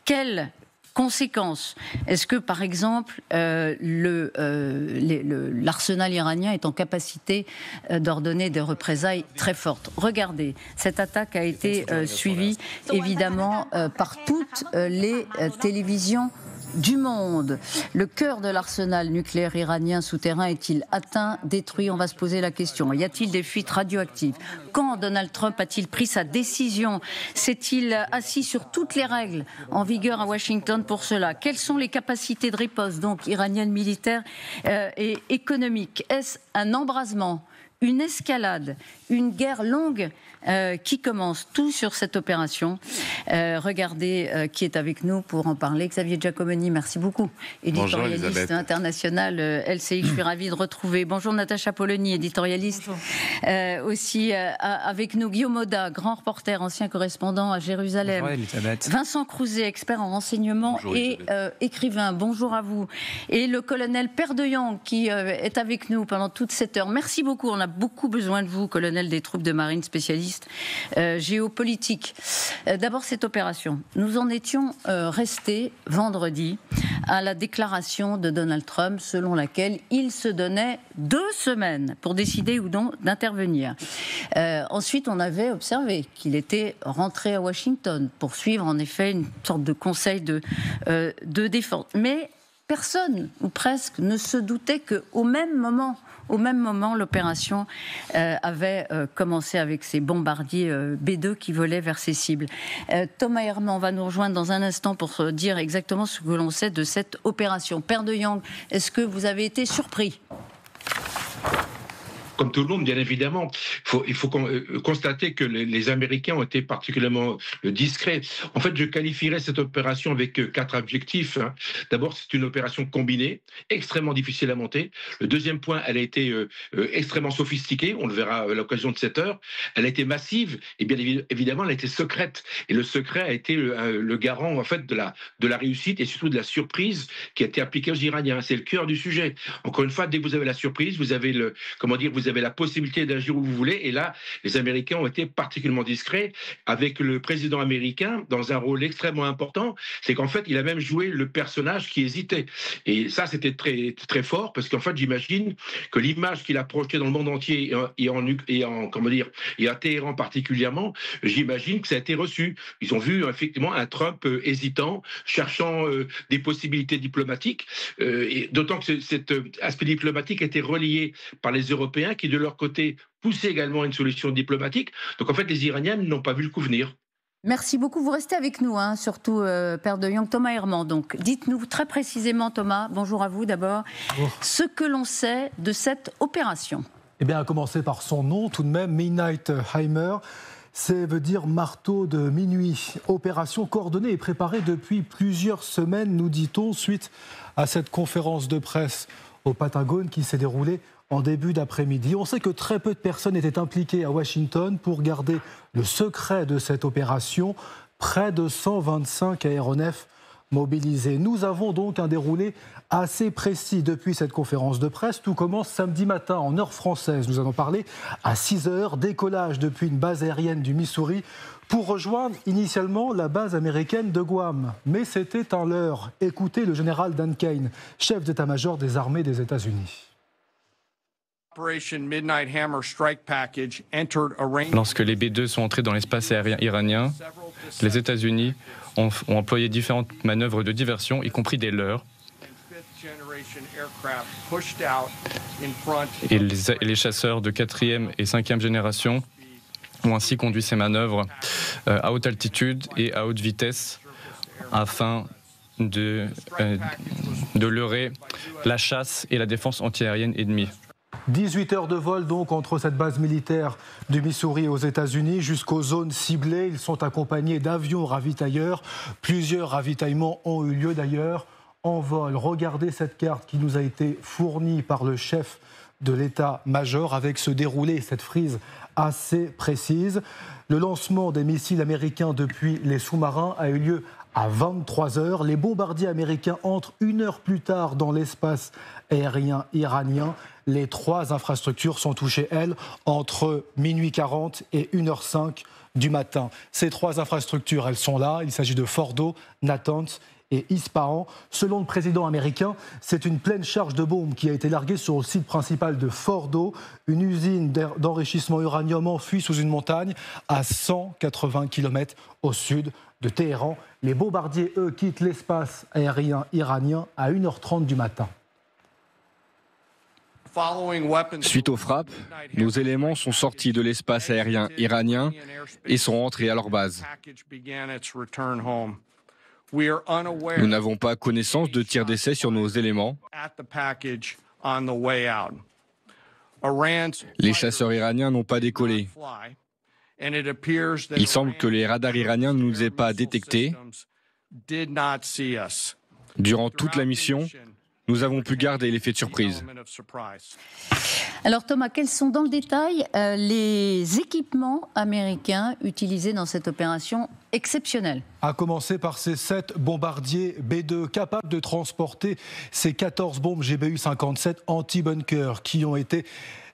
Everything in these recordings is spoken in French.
Quelles conséquences? Est-ce que, par exemple, l'arsenal iranien est en capacité d'ordonner des représailles très fortes? Regardez, cette attaque a été suivie, évidemment, par toutes les télévisions du monde. Le cœur de l'arsenal nucléaire iranien souterrain est-il atteint, détruit? On va se poser la question. Y a-t-il des fuites radioactives? Quand Donald Trump a-t-il pris sa décision? S'est-il assis sur toutes les règles en vigueur à Washington pour cela? Quelles sont les capacités de riposte, donc iraniennes, militaires et économiques? Est-ce un embrasement, une escalade, une guerre longue qui commence? Tout sur cette opération. Regardez qui est avec nous pour en parler. Xavier Giacomoni, merci beaucoup. Éditorialiste international LCI, je suis ravie de retrouver. Bonjour Natacha Polony, éditorialiste. Aussi avec nous Guillaume Oda, grand reporter, ancien correspondant à Jérusalem. Bonjour Elisabeth. Vincent Crouzet, expert en renseignement et écrivain. Bonjour à vous. Et le colonel Père de Yang qui est avec nous pendant toute cette heure. Merci beaucoup. On a beaucoup besoin de vous, colonel des troupes de marine spécialiste géopolitique. D'abord cette opération. Nous en étions restés vendredi à la déclaration de Donald Trump selon laquelle il se donnait 2 semaines pour décider ou non d'intervenir. Ensuite, on avait observé qu'il était rentré à Washington pour suivre en effet une sorte de conseil de défense. Mais personne, ou presque, ne se doutait qu'au même moment, l'opération avait commencé avec ces bombardiers B-2 qui volaient vers ses cibles. Thomas Herman va nous rejoindre dans un instant pour dire exactement ce que l'on sait de cette opération. Père de Yang, est-ce que vous avez été surpris ? Comme tout le monde, bien évidemment, il faut constater que les Américains ont été particulièrement discrets. En fait, je qualifierais cette opération avec 4 objectifs. D'abord, c'est une opération combinée, extrêmement difficile à monter. Le deuxième point, elle a été extrêmement sophistiquée, on le verra à l'occasion de cette heure. Elle a été massive et bien évidemment, elle a été secrète. Et le secret a été le garant en fait de la réussite et surtout de la surprise qui a été appliquée aux Iraniens. C'est le cœur du sujet. Encore une fois, dès que vous avez la surprise, vous avez vous avez la possibilité d'agir où vous voulez. Et là, les Américains ont été particulièrement discrets avec le président américain dans un rôle extrêmement important. C'est qu'en fait, il a même joué le personnage qui hésitait. Et ça, c'était très, très fort parce qu'en fait, j'imagine que l'image qu'il a projetée dans le monde entier et à Téhéran particulièrement, j'imagine que ça a été reçu. Ils ont vu effectivement un Trump hésitant, cherchant des possibilités diplomatiques. Et d'autant que cet aspect diplomatique était relié par les Européens qui, de leur côté, poussaient également une solution diplomatique. Donc, en fait, les Iraniens n'ont pas vu le coup venir. Merci beaucoup. Vous restez avec nous, surtout, Père de Yang. Thomas Herman, donc. Dites-nous très précisément, Thomas, bonjour à vous d'abord, ce que l'on sait de cette opération. Eh bien, à commencer par son nom, tout de même, Midnight Hammer. Ça veut dire marteau de minuit. Opération coordonnée et préparée depuis plusieurs semaines, nous dit-on, suite à cette conférence de presse au Pentagone qui s'est déroulée en début d'après-midi. On sait que très peu de personnes étaient impliquées à Washington pour garder le secret de cette opération. Près de 125 aéronefs mobilisés. Nous avons donc un déroulé assez précis depuis cette conférence de presse. Tout commence samedi matin en heure française. Nous allons parler à 6h, décollage depuis une base aérienne du Missouri pour rejoindre initialement la base américaine de Guam. Mais c'était un leurre. Écoutez le général Dan Kane, chef d'état-major des armées des États-Unis. Lorsque les B-2 sont entrés dans l'espace aérien iranien, les États-Unis ont employé différentes manœuvres de diversion, y compris des leurres. Et les chasseurs de 4e et 5e génération ont ainsi conduit ces manœuvres à haute altitude et à haute vitesse afin de leurrer la chasse et la défense antiaérienne ennemie. 18 heures de vol donc entre cette base militaire du Missouri aux États-Unis jusqu'aux zones ciblées. Ils sont accompagnés d'avions ravitailleurs. Plusieurs ravitaillements ont eu lieu d'ailleurs en vol. Regardez cette carte qui nous a été fournie par le chef de l'état-major avec ce déroulé, cette frise assez précise. Le lancement des missiles américains depuis les sous-marins a eu lieu à 23h. Les bombardiers américains entrent 1 heure plus tard dans l'espace aérien iranien. Les 3 infrastructures sont touchées, elles, entre minuit 40 et 1h05 du matin. Ces 3 infrastructures, elles sont là. Il s'agit de Fordo, Natanz et Ispahan. Selon le président américain, c'est une pleine charge de bombes qui a été larguée sur le site principal de Fordo, une usine d'enrichissement uranium enfuie sous une montagne à 180 km au sud de Téhéran. Les bombardiers, eux, quittent l'espace aérien iranien à 1h30 du matin. Suite aux frappes, nos éléments sont sortis de l'espace aérien iranien et sont rentrés à leur base. Nous n'avons pas connaissance de tirs d'essai sur nos éléments. Les chasseurs iraniens n'ont pas décollé. Il semble que les radars iraniens ne nous aient pas détectés. Durant toute la mission, nous avons pu garder l'effet de surprise. Alors Thomas, quels sont dans le détail les équipements américains utilisés dans cette opération exceptionnelle? À commencer par ces 7 bombardiers B-2 capables de transporter ces 14 bombes GBU-57 anti-bunker qui ont été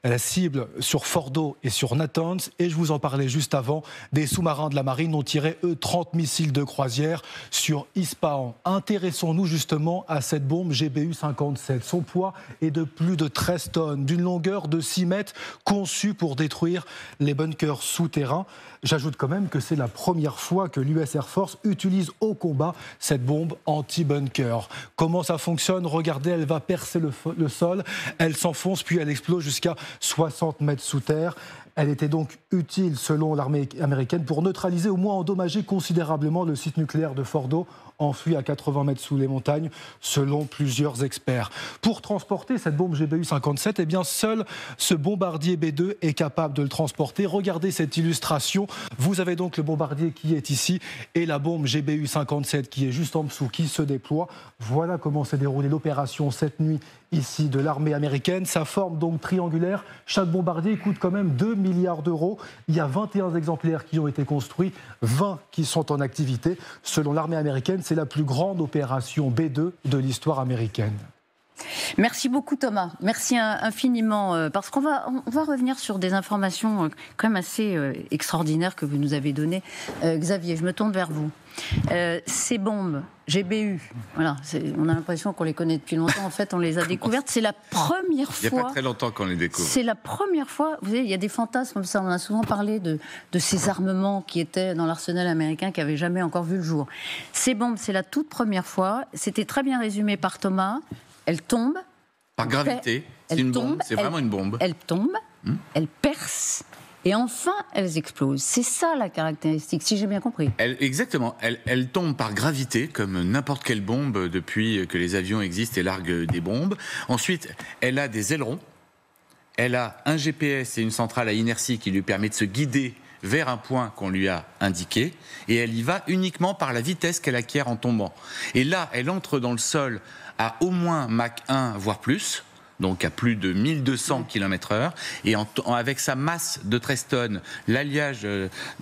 la cible sur Fordo et sur Natanz. Et je vous en parlais juste avant, des sous-marins de la marine ont tiré, eux, 30 missiles de croisière sur Ispahan. Intéressons-nous justement à cette bombe GBU-57. Son poids est de plus de 13 tonnes, d'une longueur de 6 mètres, conçue pour détruire les bunkers souterrains. J'ajoute quand même que c'est la première fois que l'US Air Force utilise au combat cette bombe anti-bunker. Comment ça fonctionne? Regardez, elle va percer le sol, elle s'enfonce puis elle explose jusqu'à 60 mètres sous terre. Elle était donc utile, selon l'armée américaine, pour neutraliser, au moins endommager considérablement le site nucléaire de Fordo, enfui à 80 mètres sous les montagnes, selon plusieurs experts. Pour transporter cette bombe GBU-57, eh bien, seul ce bombardier B-2 est capable de le transporter. Regardez cette illustration. Vous avez donc le bombardier qui est ici et la bombe GBU-57 qui est juste en dessous, qui se déploie. Voilà comment s'est déroulée l'opération cette nuit ici de l'armée américaine. Sa forme donc triangulaire. Chaque bombardier coûte quand même 2 milliards d'euros. Il y a 21 exemplaires qui ont été construits, 20 qui sont en activité. Selon l'armée américaine, c'est la plus grande opération B-2 de l'histoire américaine. Merci beaucoup Thomas, merci infiniment, parce qu'on va revenir sur des informations quand même assez extraordinaires que vous nous avez données. Xavier, je me tourne vers vous. Ces bombes GBU, voilà, on a l'impression qu'on les connaît depuis longtemps, en fait on les a découvertes, c'est la première fois... Il n'y a pas très longtemps qu'on les découvre. C'est la première fois, vous savez, il y a des fantasmes comme ça, on a souvent parlé de ces armements qui étaient dans l'arsenal américain, qui n'avaient jamais encore vu le jour. Ces bombes, c'est la toute première fois, c'était très bien résumé par Thomas. Elle tombe. Par gravité. C'est une bombe. C'est vraiment une bombe. Elle tombe, elle perce, et enfin, elles explosent. C'est ça la caractéristique, si j'ai bien compris. Exactement. Elle tombe par gravité, comme n'importe quelle bombe depuis que les avions existent et larguent des bombes. Ensuite, elle a des ailerons. Elle a un GPS et une centrale à inertie qui lui permet de se guider vers un point qu'on lui a indiqué, et elle y va uniquement par la vitesse qu'elle acquiert en tombant. Et là, elle entre dans le sol à au moins Mach 1, voire plus, donc à plus de 1200 km/h, et avec sa masse de 13 tonnes, l'alliage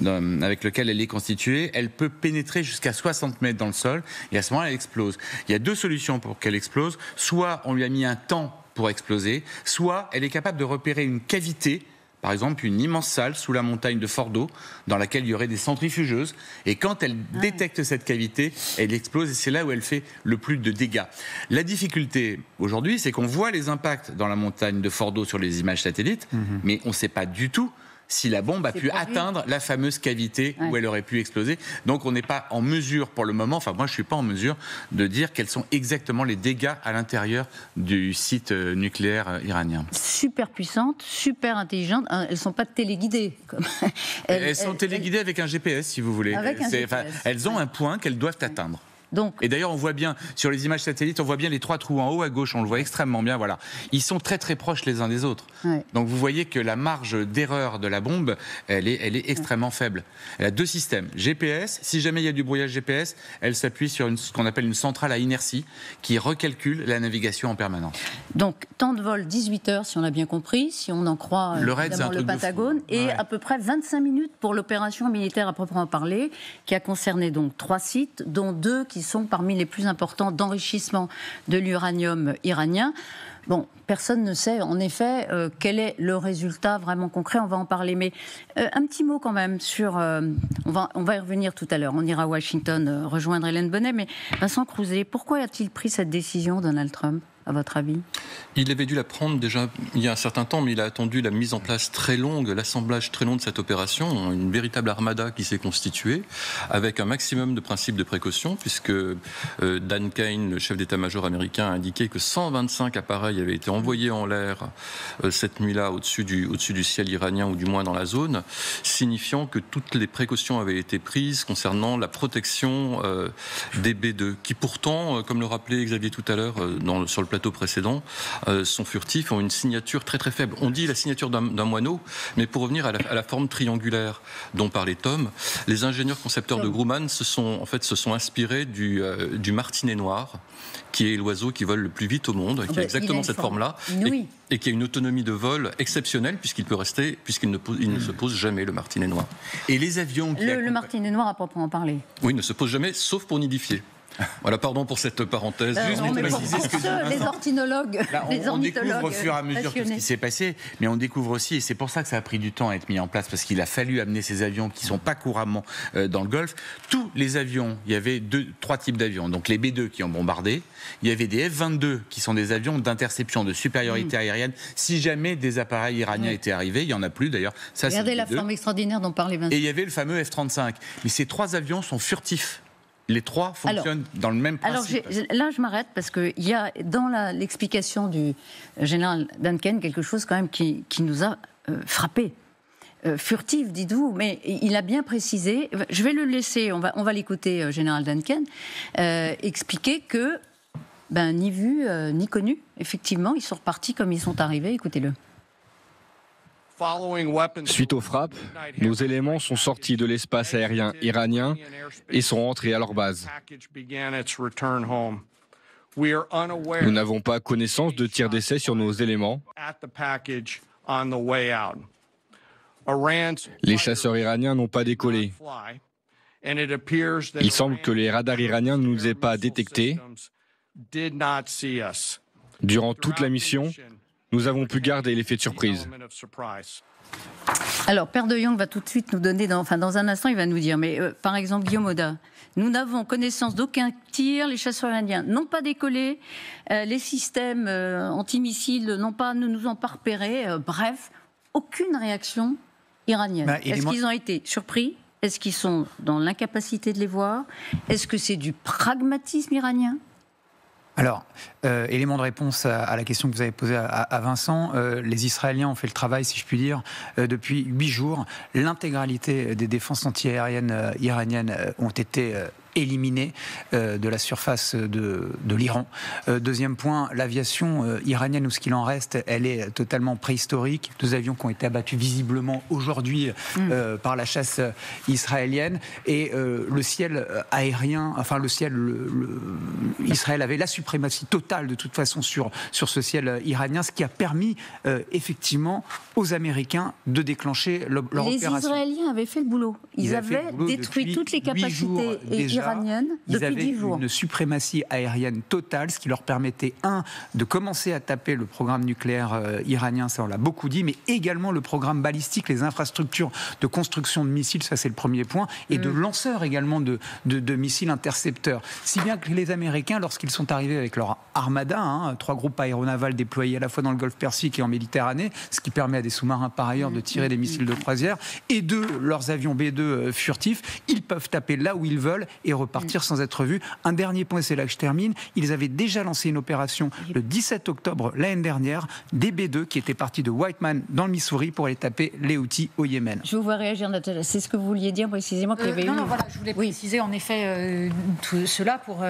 avec lequel elle est constituée, elle peut pénétrer jusqu'à 60 mètres dans le sol, et à ce moment-là, elle explose. Il y a 2 solutions pour qu'elle explose. Soit on lui a mis un temps pour exploser, soit elle est capable de repérer une cavité, par exemple une immense salle sous la montagne de Fordo, dans laquelle il y aurait des centrifugeuses, et quand elle détecte cette cavité, elle explose, et c'est là où elle fait le plus de dégâts. La difficulté aujourd'hui, c'est qu'on voit les impacts dans la montagne de Fordo sur les images satellites, mais on ne sait pas du tout si la bombe a pu atteindre la fameuse cavité où elle aurait pu exploser. Donc on n'est pas en mesure pour le moment, enfin moi je ne suis pas en mesure de dire quels sont exactement les dégâts à l'intérieur du site nucléaire iranien. Super puissantes, super intelligentes, elles ne sont pas téléguidées. Elles sont téléguidées avec un GPS si vous voulez. Elles ont un point qu'elles doivent atteindre. Donc, et d'ailleurs, on voit bien, sur les images satellites, on voit bien les 3 trous en haut à gauche, on le voit extrêmement bien, voilà. Ils sont très très proches les uns des autres. Ouais. Donc vous voyez que la marge d'erreur de la bombe, elle est extrêmement faible. Elle a 2 systèmes. GPS, si jamais il y a du brouillage GPS, elle s'appuie sur ce qu'on appelle une centrale à inertie, qui recalcule la navigation en permanence. Donc, temps de vol 18 heures, si on a bien compris, si on en croit le Pentagone, et à peu près 25 minutes pour l'opération militaire à proprement parler, qui a concerné donc 3 sites, dont 2 qui sont parmi les plus importants d'enrichissement de l'uranium iranien. Bon, personne ne sait en effet quel est le résultat vraiment concret, on va en parler. Mais un petit mot quand même sur... on va y revenir tout à l'heure, on ira à Washington rejoindre Hélène Bonnet, mais Vincent Crouzet, pourquoi a-t-il pris cette décision, Donald Trump, à votre avis ? Il avait dû la prendre déjà il y a un certain temps, mais il a attendu la mise en place très longue, l'assemblage très long de cette opération, une véritable armada qui s'est constituée, avec un maximum de principes de précaution, puisque Dan Kane, le chef d'état-major américain, a indiqué que 125 appareils avaient été envoyés en l'air cette nuit-là au-dessus du ciel iranien, ou du moins dans la zone, signifiant que toutes les précautions avaient été prises concernant la protection des B2, qui pourtant, comme le rappelait Xavier tout à l'heure sur le plateau précédent, sont furtifs, ont une signature très très faible. On dit la signature d'un moineau, mais pour revenir à la forme triangulaire dont parlait Tom, les ingénieurs concepteurs de Grumman se sont inspirés du martinet noir, qui est l'oiseau qui vole le plus vite au monde, qui a exactement cette forme-là, et qui a une autonomie de vol exceptionnelle, puisqu'il ne se pose jamais, le martinet noir. Et les avions... Le martinet noir, à proprement parler. Oui, ne se pose jamais, sauf pour nidifier. Voilà, pardon pour cette parenthèse. Les ornithologues, on découvre au fur et à mesure tout ce qui s'est passé, mais on découvre aussi, et c'est pour ça que ça a pris du temps à être mis en place, parce qu'il a fallu amener ces avions qui ne sont pas couramment dans le Golfe. Tous les avions, il y avait trois types d'avions. Donc les B2 qui ont bombardé, il y avait des F-22 qui sont des avions d'interception, de supériorité aérienne. Si jamais des appareils iraniens étaient arrivés, il n'y en a plus d'ailleurs. Regardez la forme extraordinaire dont parlait Vincent. Et il y avait le fameux F-35. Mais ces trois avions sont furtifs. Les trois fonctionnent dans le même principe. Là, je m'arrête parce qu'il y a dans l'explication du général Duncan quelque chose quand même qui nous a frappé. Furtif, dites-vous, mais il a bien précisé. Je vais le laisser, on va l'écouter, général Duncan, expliquer que, ni vu, ni connu, effectivement, ils sont repartis comme ils sont arrivés. Écoutez-le. Suite aux frappes, nos éléments sont sortis de l'espace aérien iranien et sont rentrés à leur base. Nous n'avons pas connaissance de tirs d'essai sur nos éléments. Les chasseurs iraniens n'ont pas décollé. Il semble que les radars iraniens ne nous aient pas détectés. Durant toute la mission, nous avons pu garder l'effet de surprise. Alors, Père de Jong va tout de suite nous donner, dans un instant, il va nous dire, mais par exemple, Guillaume Oda, nous n'avons connaissance d'aucun tir, les chasseurs iraniens n'ont pas décollé, les systèmes antimissiles ne nous ont pas repérés, bref, aucune réaction iranienne. Est-ce qu'ils ont été surpris ? Est-ce qu'ils sont dans l'incapacité de les voir ? Est-ce que c'est du pragmatisme iranien ? Alors, élément de réponse à la question que vous avez posée à Vincent, les Israéliens ont fait le travail, si je puis dire, depuis 8 jours. L'intégralité des défenses antiaériennes iraniennes ont été éliminés de la surface de l'Iran. Deuxième point, l'aviation iranienne, ou ce qu'il en reste, elle est totalement préhistorique. 2 avions qui ont été abattus visiblement aujourd'hui par la chasse israélienne. Et le ciel aérien, Israël avait la suprématie totale de toute façon sur ce ciel iranien, ce qui a permis effectivement aux Américains de déclencher leur opération. Les Israéliens avaient fait le boulot. Ils avaient détruit toutes les capacités iraniennes depuis 10 jours. Une suprématie aérienne totale, ce qui leur permettait, de commencer à taper le programme nucléaire iranien, ça on l'a beaucoup dit, mais également le programme balistique, les infrastructures de construction de missiles, ça c'est le premier point, et de lanceurs également de missiles intercepteurs. Si bien que les Américains, lorsqu'ils sont arrivés avec leur armada, 3 groupes aéronavals déployés à la fois dans le Golfe Persique et en Méditerranée, ce qui permet à des sous-marins par ailleurs de tirer des missiles de croisière, et leurs avions B2 furtifs, ils peuvent taper là où ils veulent et repartir sans être vus. Un dernier point, c'est là que je termine, ils avaient déjà lancé une opération le 17 octobre l'année dernière, des B2 qui étaient partis de Whiteman dans le Missouri pour aller taper les Houthis au Yémen. Je vous vois réagir, Natalia. C'est ce que vous vouliez dire précisément qu'il y avait voilà, je voulais préciser en effet tout cela pour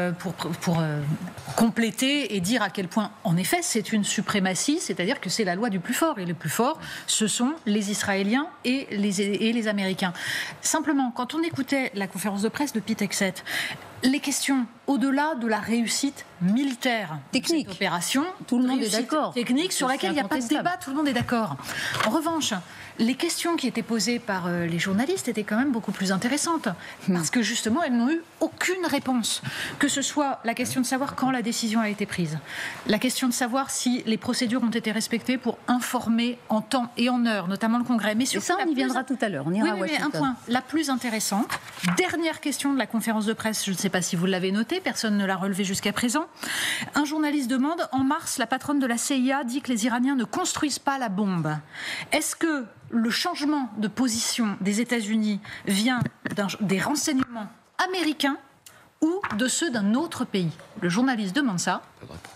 compléter et dire à quel point, en effet, c'est une suprématie, c'est-à-dire que c'est la loi du plus fort. Et le plus fort, ce sont les Israéliens et les Américains. Simplement, quand on écoutait la conférence de presse de Pete Hegseth, les questions au-delà de la réussite militaire technique de cette opération, tout le monde est d'accord, technique sur laquelle il n'y a pas de débat, tout le monde est d'accord. En revanche, les questions qui étaient posées par les journalistes étaient quand même beaucoup plus intéressantes, parce que justement elles n'ont eu aucune réponse, que ce soit la question de savoir quand la décision a été prise, la question de savoir si les procédures ont été respectées pour informer en temps et en heure, notamment le Congrès. Mais surtout, ça, on y viendra tout à l'heure, on ira à Washington. Mais un point, la plus intéressante, dernière question de la conférence de presse, je ne sais pas si vous l'avez noté, personne ne l'a relevé jusqu'à présent. Un journaliste demande, en mars, la patronne de la CIA dit que les Iraniens ne construisent pas la bombe. Est-ce que le changement de position des États-Unis vient des renseignements américains ou de ceux d'un autre pays? Le journaliste demande ça.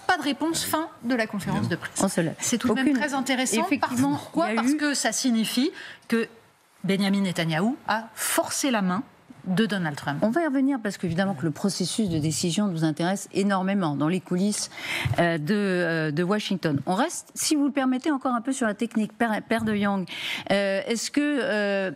Pas de réponse, fin de la conférence de presse. C'est tout de même très intéressant. Pourquoi ? Parce que ça signifie que Benyamin Netanyahou a forcé la main de Donald Trump. On va y revenir parce qu'évidemment que le processus de décision nous intéresse énormément dans les coulisses de Washington. On reste, si vous le permettez, encore un peu sur la technique. Père de Yang, est-ce que...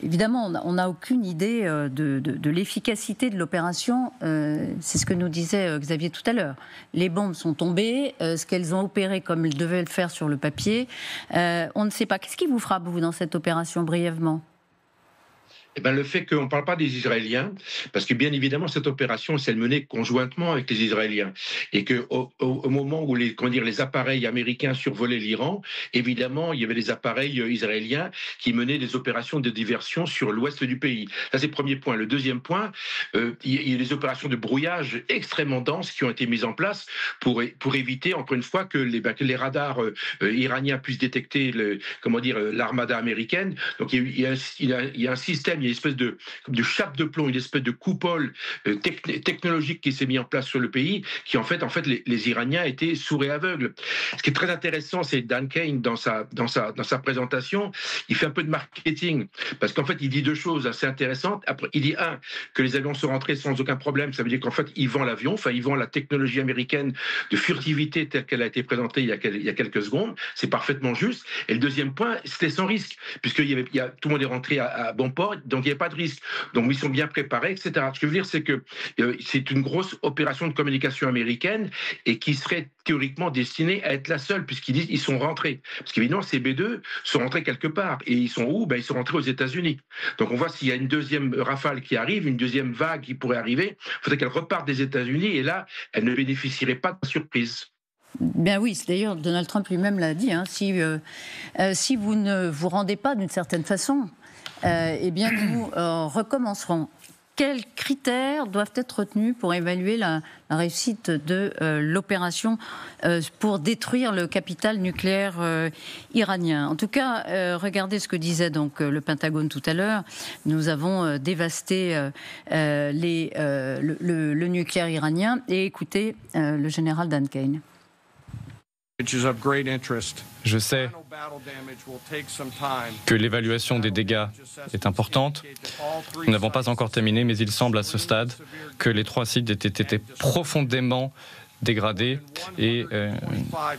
évidemment, on n'a aucune idée de l'efficacité de l'opération. C'est ce que nous disait Xavier tout à l'heure. Les bombes sont tombées, ce qu'elles ont opéré comme elles devaient le faire sur le papier. On ne sait pas. Qu'est-ce qui vous frappe, vous, dans cette opération, brièvement ? Eh ben, le fait qu'on ne parle pas des Israéliens, parce que bien évidemment, cette opération, c'est menée conjointement avec les Israéliens. Et qu'au moment où les appareils américains survolaient l'Iran, évidemment, il y avait des appareils israéliens qui menaient des opérations de diversion sur l'ouest du pays. Ça, c'est le premier point. Le deuxième point, il y a des opérations de brouillage extrêmement denses qui ont été mises en place pour éviter, encore une fois, que les radars iraniens puissent détecter l'armada américaine. Donc, il y a un système, il y a une espèce de chape de plomb, une espèce de coupole technologique qui s'est mise en place sur le pays, qui en fait les Iraniens étaient sourds et aveugles. Ce qui est très intéressant, c'est Dan Kane dans sa présentation, il fait un peu de marketing, parce qu'en fait il dit deux choses assez intéressantes. Après, il dit que les avions sont rentrés sans aucun problème, ça veut dire qu'en fait il vend l'avion, il vend la technologie américaine de furtivité telle qu'elle a été présentée il y a quelques secondes, c'est parfaitement juste. Et le deuxième point, c'était sans risque, puisque tout le monde est rentré à bon port, donc il n'y a pas de risque. Donc ils sont bien préparés, etc. Ce que je veux dire, c'est que c'est une grosse opération de communication américaine et qui serait théoriquement destinée à être la seule, puisqu'ils disent qu'ils sont rentrés. Parce qu'évidemment, ces B-2 sont rentrés quelque part. Et ils sont où ? Ils sont rentrés aux États-Unis. Donc on voit s'il y a une deuxième rafale qui arrive, une deuxième vague qui pourrait arriver, il faudrait qu'elle reparte des États-Unis et là, elle ne bénéficierait pas de surprise. Bien oui, d'ailleurs Donald Trump lui-même l'a dit, si vous ne vous rendez pas d'une certaine façon, eh bien nous recommencerons. Quels critères doivent être retenus pour évaluer la réussite de l'opération pour détruire le capital nucléaire iranien? En tout cas, regardez ce que disait donc le Pentagone tout à l'heure. Nous avons dévasté le nucléaire iranien. Et écoutez le général Dan Kane. Je sais que l'évaluation des dégâts est importante. Nous n'avons pas encore terminé, mais il semble à ce stade que les 3 sites aient été profondément dégradés et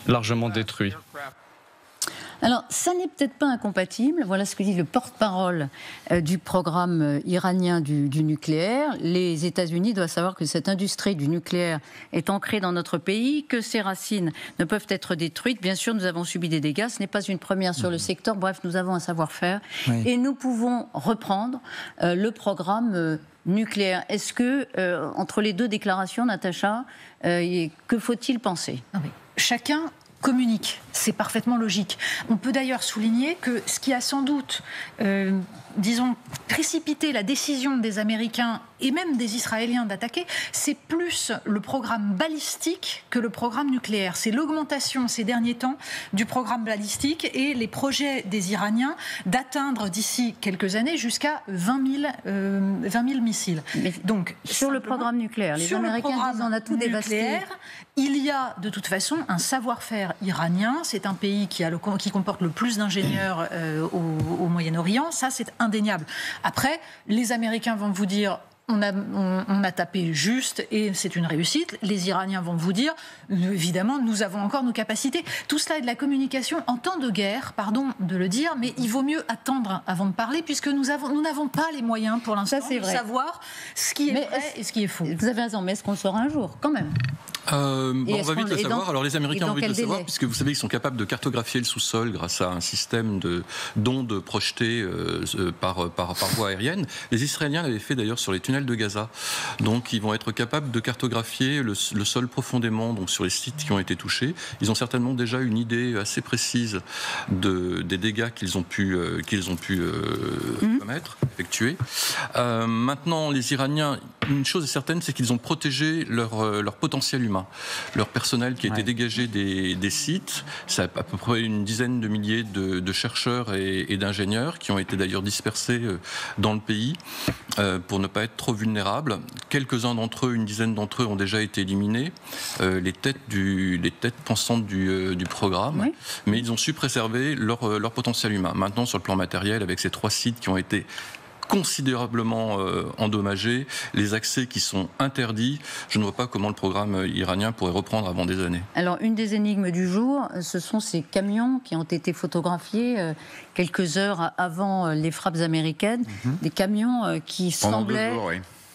largement détruits. Alors, ça n'est peut-être pas incompatible. Voilà ce que dit le porte-parole du programme iranien du nucléaire. Les États-Unis doivent savoir que cette industrie du nucléaire est ancrée dans notre pays, que ses racines ne peuvent être détruites. Bien sûr, nous avons subi des dégâts. Ce n'est pas une première sur le secteur. Bref, nous avons un savoir-faire. Oui. Et nous pouvons reprendre le programme nucléaire. Est-ce que, entre les deux déclarations, Natacha, que faut-il penser ? Oui. Chacun communique, c'est parfaitement logique. On peut d'ailleurs souligner que ce qui a sans doute, précipité la décision des Américains et même des Israéliens d'attaquer, c'est plus le programme balistique que le programme nucléaire. C'est l'augmentation ces derniers temps du programme balistique et les projets des Iraniens d'atteindre d'ici quelques années jusqu'à 20 000 missiles. Mais donc, sur le programme nucléaire, les Américains disent on a tout dévasté. Il y a de toute façon un savoir-faire iranien. C'est un pays qui comporte le plus d'ingénieurs au Moyen-Orient. Ça, c'est indéniable. Après, les Américains vont vous dire on a tapé juste et c'est une réussite. Les Iraniens vont vous dire, évidemment, nous avons encore nos capacités. Tout cela est de la communication en temps de guerre, pardon de le dire, mais il vaut mieux attendre avant de parler puisque nous n'avons pas les moyens pour l'instant de savoir ce qui est vrai et ce qui est faux. Vous avez raison, mais est-ce qu'on le saura un jour quand même? On va vite le savoir. Alors les Américains ont vite le savoir puisque vous savez qu'ils sont capables de cartographier le sous-sol grâce à un système d'ondes projetées par voie aérienne. Les Israéliens l'avaient fait d'ailleurs sur les tunnels de Gaza. Donc ils vont être capables de cartographier le sol profondément, donc sur les sites qui ont été touchés. Ils ont certainement déjà une idée assez précise des dégâts qu'ils ont pu effectuer. Maintenant, les Iraniens, une chose est certaine, c'est qu'ils ont protégé leur potentiel humain, leur personnel qui a été dégagé des sites. C'est à peu près une dizaine de milliers de chercheurs et d'ingénieurs qui ont été d'ailleurs dispersés dans le pays pour ne pas être trop vulnérables. Quelques-uns d'entre eux, une dizaine d'entre eux ont déjà été éliminés, les têtes pensantes du programme, mais ils ont su préserver leur potentiel humain. Maintenant, sur le plan matériel, avec ces 3 sites qui ont été considérablement endommagés, les accès qui sont interdits, je ne vois pas comment le programme iranien pourrait reprendre avant des années. Alors, une des énigmes du jour, ce sont ces camions qui ont été photographiés quelques heures avant les frappes américaines, des camions qui semblaient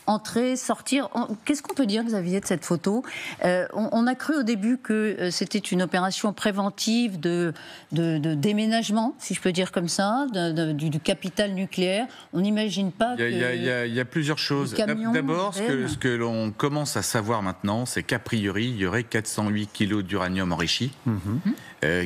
entrer, sortir. Qu'est-ce qu'on peut dire, Xavier, de cette photo? On a cru au début que c'était une opération préventive de déménagement, si je peux dire comme ça, du capital nucléaire. On n'imagine pas que... Il y a plusieurs choses. D'abord, ce que l'on commence à savoir maintenant, c'est qu'a priori, il y aurait 408 kilos d'uranium enrichi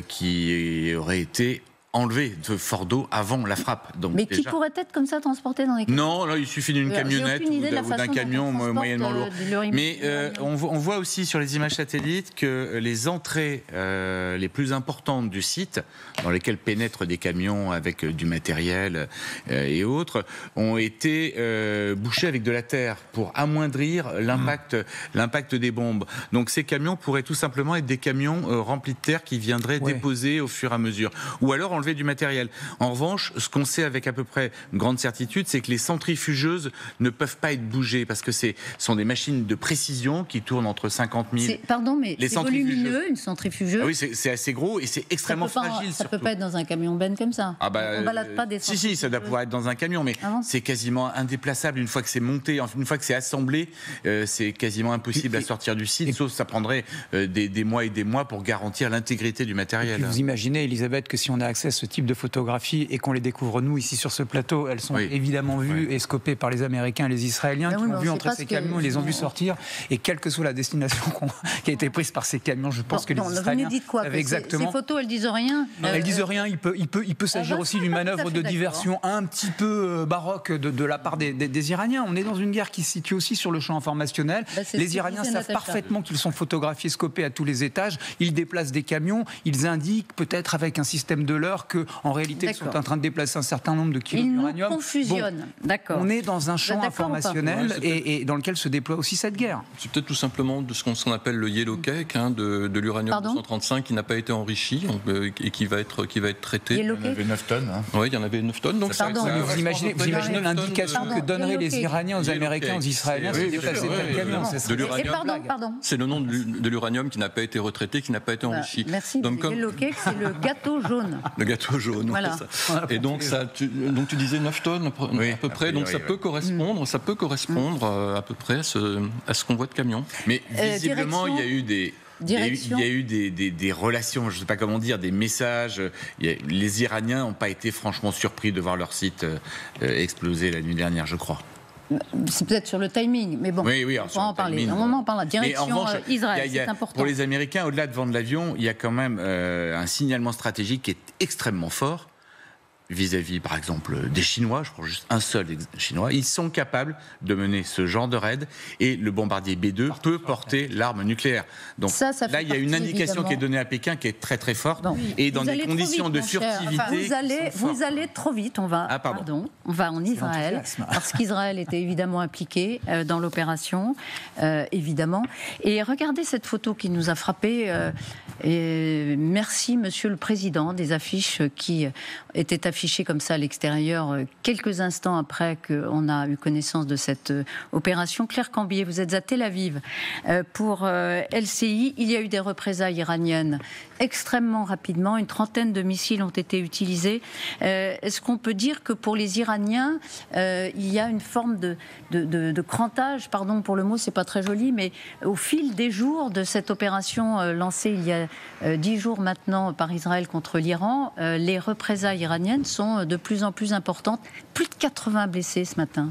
qui aurait été enlevé de Fordo avant la frappe. Donc, mais qui pourrait être comme ça transporté dans les camions? Non, là il suffit d'une camionnette ou d'un camion moyennement lourd. Mais on voit aussi sur les images satellites que les entrées les plus importantes du site, dans lesquelles pénètrent des camions avec du matériel et autres, ont été bouchées avec de la terre pour amoindrir l'impact des bombes. Donc ces camions pourraient tout simplement être des camions remplis de terre qui viendraient déposer au fur et à mesure. Ou alors enlever du matériel. En revanche, ce qu'on sait avec à peu près une grande certitude, c'est que les centrifugeuses ne peuvent pas être bougées parce que ce sont des machines de précision qui tournent entre 50 000... Pardon, mais c'est volumineux, une centrifugeuse? Ah oui, c'est assez gros et c'est extrêmement fragile. Ça ne peut pas être dans un camion ben comme ça. On ne balade pas des centrifugeuses. Si, ça doit pouvoir être dans un camion, mais c'est quasiment indéplaçable. Une fois que c'est monté, une fois que c'est assemblé, c'est quasiment impossible à sortir du site, sauf ça prendrait des mois et des mois pour garantir l'intégrité du matériel. Vous imaginez, Elisabeth, que si on a accès à ce type de photographies et qu'on les découvre, nous, ici sur ce plateau, elles sont évidemment vues et scopées par les Américains et les Israéliens qui ont vu entrer ces camions et les ont vus sortir. Et quelle que soit la destination qui a été prise par ces camions, je pense que les Israéliens avaient exactement... Ces photos, elles disent rien. Elles disent rien. Il peut s'agir aussi d'une manœuvre de diversion un petit peu baroque de la part des Iraniens. On est dans une guerre qui se situe aussi sur le champ informationnel. Les Iraniens savent parfaitement qu'ils sont photographiés, scopés à tous les étages. Ils déplacent des camions. Ils indiquent, peut-être avec un système de leurre, qu'en réalité, ils sont en train de déplacer un certain nombre de kilos d'uranium. Ils nous confusionnent. D'accord. On est dans un champ informationnel et dans lequel se déploie aussi cette guerre. C'est peut-être tout simplement de ce qu'on appelle le yellow cake, de l'uranium 235 qui n'a pas été enrichi et qui va être traité. Il y en avait 9 tonnes. Oui, il y en avait 9 tonnes. Donc vous imaginez l'indication que donneraient les Iraniens aux Américains, aux Israéliens, de déplacer tel camion. C'est le nom de l'uranium qui n'a pas été retraité, qui n'a pas été enrichi. Merci. Le yellow cake, c'est le gâteau jaune. Le gâteau jaune. Voilà. Et donc tu disais 9 tonnes à peu près, donc ça peut correspondre à peu près à ce qu'on voit de camions. Mais visiblement, il y a eu des... Il y a eu des relations, je ne sais pas comment dire, des messages. Les Iraniens n'ont pas été franchement surpris de voir leur site exploser la nuit dernière, je crois. C'est peut-être sur le timing, mais bon, on va en parler. On en parle. Direction Israël, c'est important. Pour les Américains, au-delà de vendre l'avion, il y a quand même un signalement stratégique qui est extrêmement fort vis-à-vis, par exemple, des Chinois. Je prends juste un seul Chinois. Ils sont capables de mener ce genre de raid et le bombardier B-2 peut porter l'arme nucléaire. Donc là, il y a une indication qui est donnée à Pékin qui est très très forte et dans des conditions de furtivité. Vous allez trop vite. On va en Israël parce qu'Israël était évidemment impliqué dans l'opération, évidemment. Et regardez cette photo qui nous a frappé. Et merci, Monsieur le Président, des affiches qui étaient affichées affiché comme ça à l'extérieur quelques instants après qu'on a eu connaissance de cette opération. Claire Cambier, vous êtes à Tel Aviv pour LCI. Il y a eu des représailles iraniennes extrêmement rapidement. Une trentaine de missiles ont été utilisés. Est-ce qu'on peut dire que pour les Iraniens, il y a une forme de crantage, pardon pour le mot, c'est pas très joli, mais au fil des jours de cette opération lancée il y a 10 jours maintenant par Israël contre l'Iran, les représailles iraniennes sont de plus en plus importantes. Plus de 80 blessés ce matin.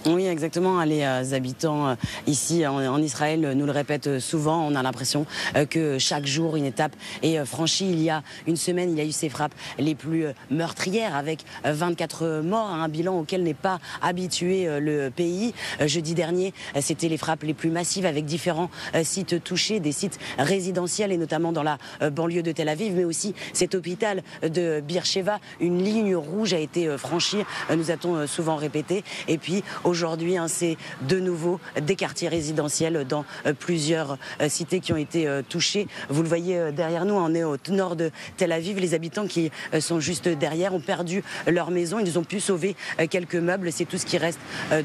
Oui, exactement. Les habitants ici en Israël nous le répètent souvent. On a l'impression que chaque jour, une étape est franchie. Il y a une semaine, il y a eu ces frappes les plus meurtrières avec 24 morts, un bilan auquel n'est pas habitué le pays. Jeudi dernier, c'était les frappes les plus massives avec différents sites touchés, des sites résidentiels et notamment dans la banlieue de Tel Aviv, mais aussi cet hôpital de Beersheva. Une ligne rouge a été franchie, nous a-t-on souvent répété. Et puis, aujourd'hui, c'est de nouveau des quartiers résidentiels dans plusieurs cités qui ont été touchées. Vous le voyez derrière nous, on est au nord de Tel Aviv. Les habitants qui sont juste derrière ont perdu leur maison. Ils ont pu sauver quelques meubles. C'est tout ce qui reste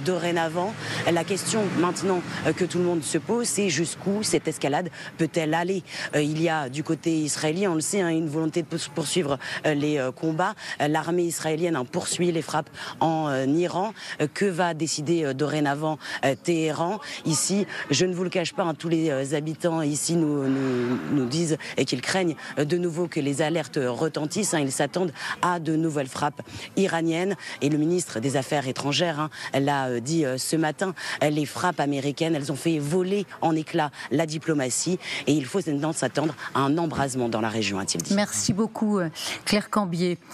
dorénavant. La question maintenant que tout le monde se pose, c'est jusqu'où cette escalade peut-elle aller? Il y a du côté israélien, on le sait, une volonté de poursuivre les combats. L'armée israélienne poursuit les frappes en Iran. Que va décider dorénavant Téhéran? Ici, je ne vous le cache pas, tous les habitants ici nous disent et qu'ils craignent de nouveau que les alertes retentissent. Ils s'attendent à de nouvelles frappes iraniennes. Et le ministre des Affaires étrangères l'a dit ce matin, les frappes américaines, elles ont fait voler en éclats la diplomatie. Et il faut maintenant s'attendre à un embrasement dans la région, a-t-il dit. Merci beaucoup, Claire Cambier.